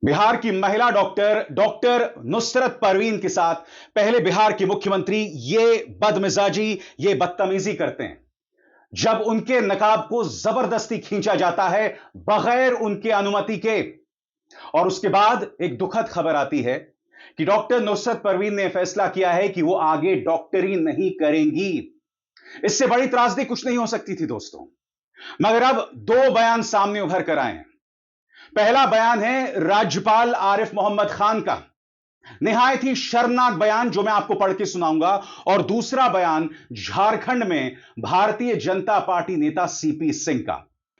बिहार की महिला doctor doctor Nusrat Parveen के साथ पहले बिहार के मुख्यमंत्री ये बदमिजाजी, ये बदतमीजी करते हैं जब उनके नकाब को जबरदस्ती खींचा जाता है बगैर उनके अनुमति के। और उसके बाद एक दुखद खबर आती है कि डॉक्टर नुसरत परवीन ने फैसला किया है कि वो आगे डॉक्टरी नहीं करेंगी। इससे बड़ी त्रासदी कुछ नहीं हो सकती थी दोस्तों, मगर अब दो बयान सामने उभर कर आए हैं। पहला बयान है राज्यपाल आरिफ मोहम्मद खान का, निहायत ही शर्मनाक बयान जो मैं आपको पढ़ के सुनाऊंगा। और दूसरा बयान झारखंड में भारतीय जनता पार्टी नेता सीपी सिंह का।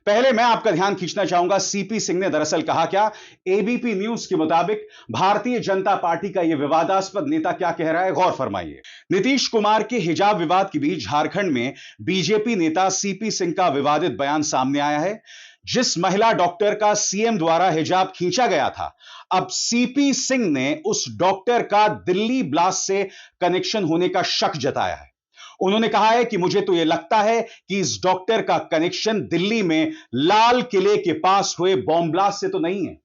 पहले मैं आपका ध्यान खींचना चाहूंगा सीपी सिंह ने दरअसल कहा क्या। एबीपी न्यूज के मुताबिक भारतीय जनता पार्टी का यह विवादास्पद नेता क्या कह रहा है, गौर फरमाइए। नीतीश कुमार के हिजाब विवाद के बीच झारखंड में बीजेपी नेता सीपी सिंह का विवादित बयान सामने आया है। जिस महिला डॉक्टर का सीएम द्वारा हिजाब खींचा गया था, अब सीपी सिंह ने उस डॉक्टर का दिल्ली ब्लास्ट से कनेक्शन होने का शक जताया है। उन्होंने कहा है कि मुझे तो यह लगता है कि इस डॉक्टर का कनेक्शन दिल्ली में लाल किले के पास हुए बॉम्ब ब्लास्ट से तो नहीं है।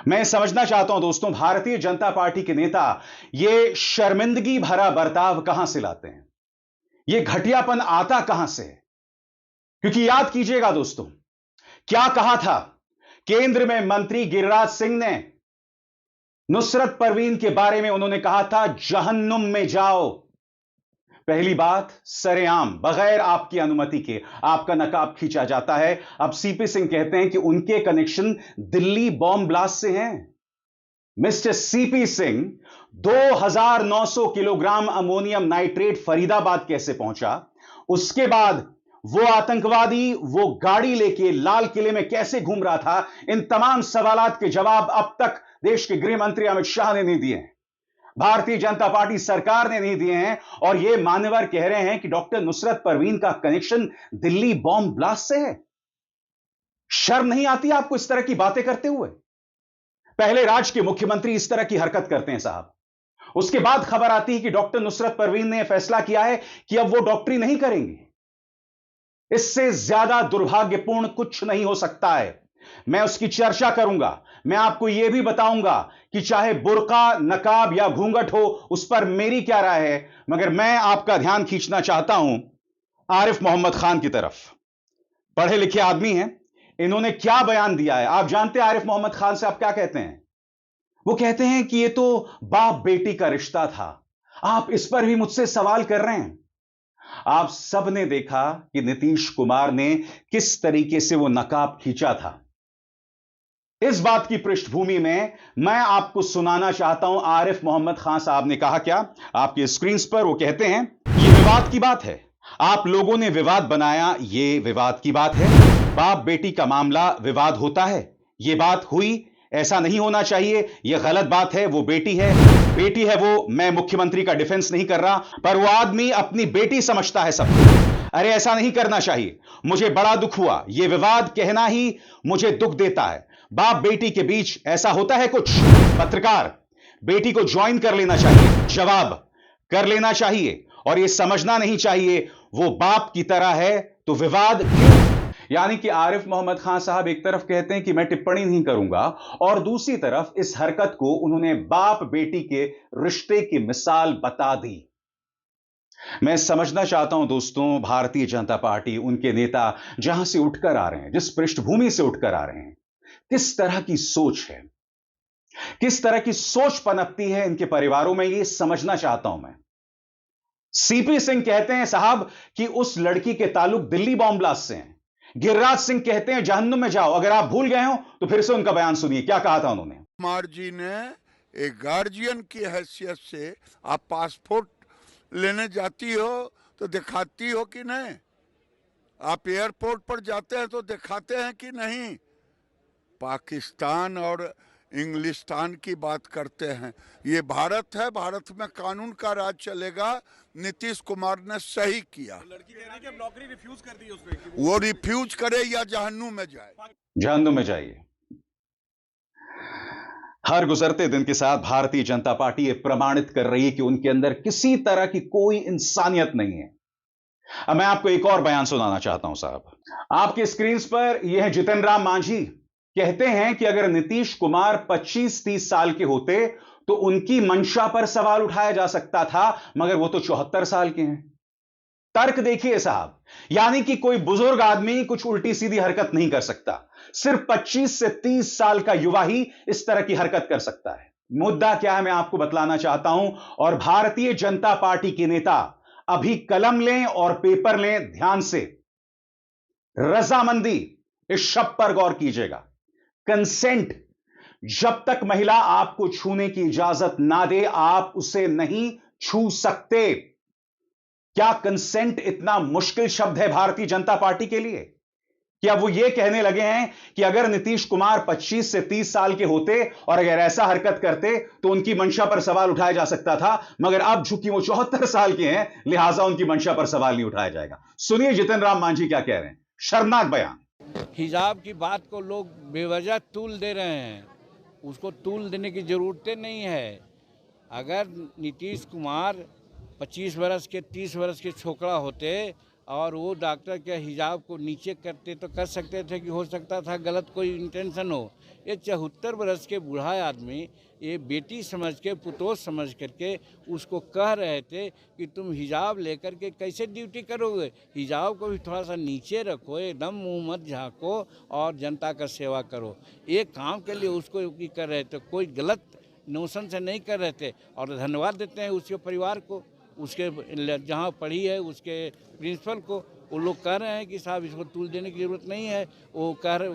मैं समझना चाहता हूं दोस्तों, भारतीय जनता पार्टी के नेता यह शर्मिंदगी भरा बर्ताव कहां से लाते हैं, यह घटियापन आता कहां से है। क्योंकि याद कीजिएगा दोस्तों, क्या कहा था केंद्र में मंत्री गिरिराज सिंह ने नुसरत परवीन के बारे में। उन्होंने कहा था जहन्नुम में जाओ। पहली बात, सरेआम बगैर आपकी अनुमति के आपका नकाब खींचा जाता है। अब सीपी सिंह कहते हैं कि उनके कनेक्शन दिल्ली बॉम्ब ब्लास्ट से हैं। Mister CP Singh, 2900 kilogram ammonium nitrate Faridabad कैसे पहुंचा, उसके बाद वो आतंकवादी वो गाड़ी लेके लाल किले में कैसे घूम रहा था, इन तमाम सवालात के जवाब अब तक देश के गृह मंत्री अमित शाह ने नहीं दिए हैं, भारतीय जनता पार्टी सरकार ने नहीं दिए हैं। और ये मान्यवर कह रहे हैं कि डॉक्टर नुसरत परवीन का कनेक्शन दिल्ली बॉम्ब ब्लास्ट से है। शर्म नहीं आती आपको इस तरह की बातें करते हुए? पहले राज्य के मुख्यमंत्री इस तरह की हरकत करते हैं साहब। उसके बाद खबर आती है कि डॉक्टर नुसरत परवीन ने फैसला किया है कि अब वो डॉक्टरी नहीं करेंगे। इससे ज्यादा दुर्भाग्यपूर्ण कुछ नहीं हो सकता है। मैं उसकी चर्चा करूंगा। मैं आपको यह भी बताऊंगा कि चाहे बुर्का, नकाब या घूंघट हो, उस पर मेरी क्या राय है। मगर मैं आपका ध्यान खींचना चाहता हूं आरिफ मोहम्मद खान की तरफ। पढ़े लिखे आदमी हैं, इन्होंने क्या बयान दिया है आप जानते हैं। आरिफ मोहम्मद खान से आप क्या कहते हैं? वो कहते हैं कि यह तो बाप बेटी का रिश्ता था, आप इस पर भी मुझसे सवाल कर रहे हैं। आप सब ने देखा कि नीतीश कुमार ने किस तरीके से वो नकाब खींचा था। इस बात की पृष्ठभूमि में मैं आपको सुनाना चाहता हूं आरिफ मोहम्मद खान साहब ने कहा क्या। आपके स्क्रीन पर वो कहते हैं, यह विवाद की बात है, आप लोगों ने विवाद बनाया, यह विवाद की बात है। बाप बेटी का मामला विवाद होता है, यह बात हुई, ऐसा नहीं होना चाहिए, यह गलत बात है। वो बेटी है, बेटी है वो। मैं मुख्यमंत्री का डिफेंस नहीं कर रहा, पर वो आदमी अपनी बेटी समझता है सबको। अरे ऐसा नहीं करना चाहिए। मुझे बड़ा दुख हुआ, यह विवाद कहना ही मुझे दुख देता है। बाप बेटी के बीच ऐसा होता है कुछ? पत्रकार, बेटी को ज्वाइन कर लेना चाहिए, जवाब कर लेना चाहिए, और यह समझना नहीं चाहिए वो बाप की तरह है तो विवाद क्यों। यानी कि आरिफ मोहम्मद खान साहब एक तरफ कहते हैं कि मैं टिप्पणी नहीं करूंगा, और दूसरी तरफ इस हरकत को उन्होंने बाप बेटी के रिश्ते की मिसाल बता दी। मैं समझना चाहता हूं दोस्तों, भारतीय जनता पार्टी, उनके नेता जहां से उठकर आ रहे हैं, जिस पृष्ठभूमि से उठकर आ रहे हैं, किस तरह की सोच है, किस तरह की सोच पनपती है इनके परिवारों में, यह समझना चाहता हूं मैं। सीपी सिंह कहते हैं साहब कि उस लड़की के ताल्लुक दिल्ली बॉम्ब ब्लास्ट से हैं। गिरिराज सिंह कहते हैं जहन्नुम में जाओ। अगर आप भूल गए हो तो फिर से उनका बयान सुनिए, क्या कहा था उन्होंने। कुमार जी ने एक गार्जियन की हैसियत से, आप पासपोर्ट लेने जाती हो तो दिखाती हो कि नहीं? आप एयरपोर्ट पर जाते हैं तो दिखाते हैं कि नहीं? पाकिस्तान और इंग्लिस्तान की बात करते हैं। ये भारत है, भारत में कानून का राज चलेगा। नीतीश कुमार ने सही किया। लड़की कह रही है कि नौकरी रिफ्यूज कर दी उसने। वो रिफ्यूज करे या जहन्नुम में जाए। जहन्नुम में जाइए। हर गुजरते दिन के साथ भारतीय जनता पार्टी यह प्रमाणित कर रही है कि उनके अंदर किसी तरह की कोई इंसानियत नहीं है। अब मैं आपको एक और बयान सुनाना चाहता हूं साहब। आपके स्क्रीन पर यह है जितिन राम मांझी, कहते हैं कि अगर नीतीश कुमार 25-30 साल के होते तो उनकी मंशा पर सवाल उठाया जा सकता था, मगर वो तो 74 साल के हैं। तर्क देखिए साहब, यानी कि कोई बुजुर्ग आदमी कुछ उल्टी सीधी हरकत नहीं कर सकता, सिर्फ 25 से 30 साल का युवा ही इस तरह की हरकत कर सकता है। मुद्दा क्या है मैं आपको बतलाना चाहता हूं, और भारतीय जनता पार्टी के नेता अभी कलम लें और पेपर लें ध्यान से। रजामंदी, इस शब्द पर गौर कीजिएगा। कंसेंट, जब तक महिला आपको छूने की इजाजत ना दे आप उसे नहीं छू सकते। क्या कंसेंट इतना मुश्किल शब्द है भारतीय जनता पार्टी के लिए? क्या वो ये कहने लगे हैं कि अगर नीतीश कुमार 25 से 30 साल के होते और अगर ऐसा हरकत करते तो उनकी मंशा पर सवाल उठाया जा सकता था, मगर अब चूंकि वो 74 साल के हैं लिहाजा उनकी मंशा पर सवाल नहीं उठाया जाएगा। सुनिए जितिन राम मांझी क्या कह रहे हैं। शर्मनाक बयान। हिजाब की बात को लोग बेवजह तूल दे रहे हैं, उसको तूल देने की ज़रूरत नहीं है। अगर नीतीश कुमार 25 वर्ष के 30 वर्ष के छोकरा होते और वो डॉक्टर के हिजाब को नीचे करते तो कर सकते थे कि हो सकता था गलत कोई इंटेंशन हो। ये 74 वर्ष के बूढ़ा आदमी ये बेटी समझ के पुतोह समझ करके उसको कह रहे थे कि तुम हिजाब लेकर के कैसे ड्यूटी करोगे, हिजाब को भी थोड़ा सा नीचे रखो, एकदम मुंह मत झाँको और जनता का सेवा करो। एक काम के लिए उसको कर रहे थे, कोई गलत नोशन से नहीं कर रहे थे। और धन्यवाद देते हैं उसके परिवार को, उसके जहाँ पढ़ी है उसके प्रिंसिपल को। वो लोग कह रहे हैं कि साहब इसको तूल देने की ज़रूरत नहीं है। वो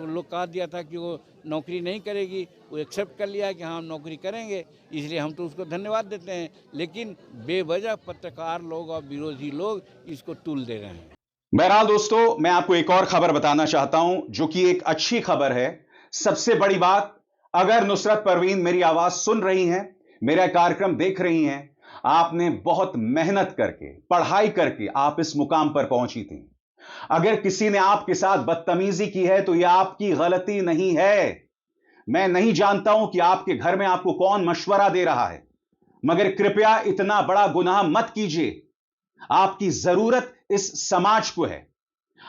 लोग कहा दिया था कि वो नौकरी नहीं करेगी, वो एक्सेप्ट कर लिया कि हाँ हम नौकरी करेंगे, इसलिए हम तो उसको धन्यवाद देते हैं। लेकिन बेवजह पत्रकार लोग और विरोधी लोग इसको तूल दे रहे हैं। बहरहाल दोस्तों, मैं आपको एक और खबर बताना चाहता हूं जो कि एक अच्छी खबर है। सबसे बड़ी बात, अगर नुसरत परवीन मेरी आवाज सुन रही हैं, मेरा कार्यक्रम देख रही हैं, आपने बहुत मेहनत करके पढ़ाई करके आप इस मुकाम पर पहुंची थी। अगर किसी ने आपके साथ बदतमीजी की है तो यह आपकी गलती नहीं है। मैं नहीं जानता हूं कि आपके घर में आपको कौन मशवरा दे रहा है, मगर कृपया इतना बड़ा गुनाह मत कीजिए। आपकी जरूरत इस समाज को है,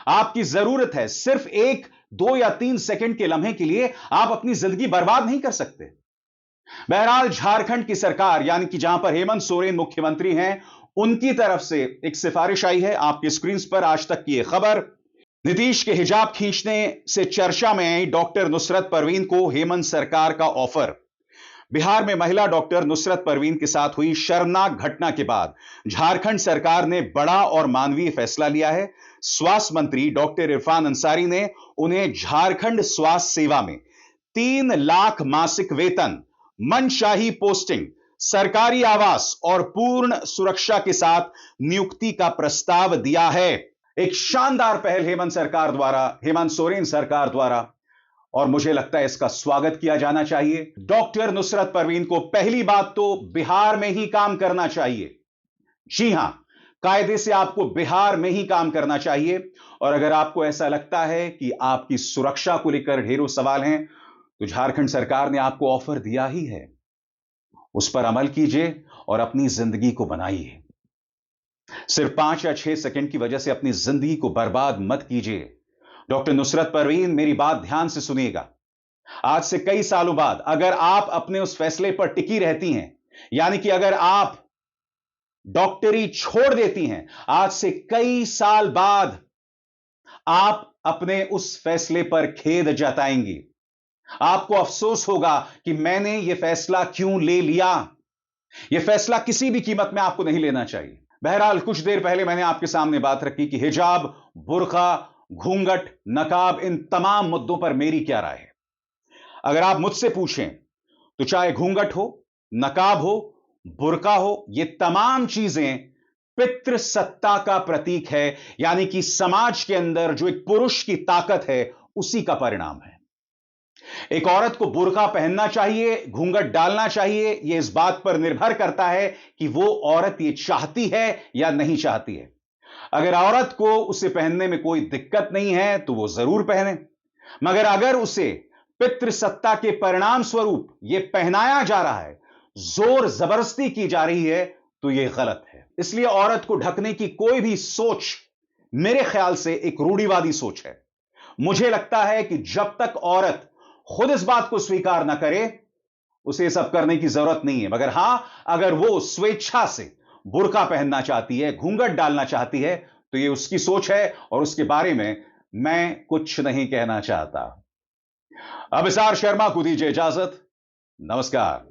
आपकी जरूरत है सिर्फ 1, 2 या 3 सेकंड के लम्हे के लिए आप अपनी जिंदगी बर्बाद नहीं कर सकते। बहरहाल झारखंड की सरकार यानी कि जहां पर हेमंत सोरेन मुख्यमंत्री हैं, उनकी तरफ से एक सिफारिश आई है। आपकी स्क्रीन पर आज तक की यह खबर। नीतीश के हिजाब खींचने से चर्चा में आई डॉक्टर नुसरत परवीन को हेमंत सरकार का ऑफर। बिहार में महिला डॉक्टर नुसरत परवीन के साथ हुई शर्मनाक घटना के बाद झारखंड सरकार ने बड़ा और मानवीय फैसला लिया है। स्वास्थ्य मंत्री डॉक्टर इरफान अंसारी ने उन्हें झारखंड स्वास्थ्य सेवा में 3 लाख मासिक वेतन, मनशाही पोस्टिंग, सरकारी आवास और पूर्ण सुरक्षा के साथ नियुक्ति का प्रस्ताव दिया है। एक शानदार पहल हेमंत सोरेन सरकार द्वारा, और मुझे लगता है इसका स्वागत किया जाना चाहिए। डॉक्टर नुसरत परवीन को पहली बात तो बिहार में ही काम करना चाहिए। जी हां, कायदे से आपको बिहार में ही काम करना चाहिए। और अगर आपको ऐसा लगता है कि आपकी सुरक्षा को लेकर ढेरों सवाल हैं, तो झारखंड सरकार ने आपको ऑफर दिया ही है, उस पर अमल कीजिए और अपनी जिंदगी को बनाइए। सिर्फ 5 या 6 सेकंड की वजह से अपनी जिंदगी को बर्बाद मत कीजिए। डॉक्टर नुसरत परवीन, मेरी बात ध्यान से सुनिएगा। आज से कई सालों बाद अगर आप अपने उस फैसले पर टिकी रहती हैं, यानी कि अगर आप डॉक्टरी छोड़ देती हैं, आज से कई साल बाद आप अपने उस फैसले पर खेद जताएंगी। आपको अफसोस होगा कि मैंने यह फैसला क्यों ले लिया। यह फैसला किसी भी कीमत में आपको नहीं लेना चाहिए। बहरहाल, कुछ देर पहले मैंने आपके सामने बात रखी कि हिजाब, बुर्का, घूंघट, नकाब, इन तमाम मुद्दों पर मेरी क्या राय है। अगर आप मुझसे पूछें तो चाहे घूंघट हो, नकाब हो, बुर्का हो, ये तमाम चीजें पितृसत्ता का प्रतीक है, यानी कि समाज के अंदर जो एक पुरुष की ताकत है उसी का परिणाम है। एक औरत को बुर्का पहनना चाहिए, घूंघट डालना चाहिए, यह इस बात पर निर्भर करता है कि वो औरत ये चाहती है या नहीं चाहती है। अगर औरत को उसे पहनने में कोई दिक्कत नहीं है तो वो जरूर पहने, मगर अगर उसे पितृसत्ता के परिणाम स्वरूप यह पहनाया जा रहा है, जोर जबरदस्ती की जा रही है, तो यह गलत है। इसलिए औरत को ढकने की कोई भी सोच मेरे ख्याल से एक रूढ़िवादी सोच है। मुझे लगता है कि जब तक औरत खुद इस बात को स्वीकार ना करे, उसे यह सब करने की जरूरत नहीं है। मगर हां, अगर वो स्वेच्छा से बुर्का पहनना चाहती है, घूंघट डालना चाहती है, तो यह उसकी सोच है और उसके बारे में मैं कुछ नहीं कहना चाहता। अब एसआर शर्मा को दीजिए इजाजत। नमस्कार।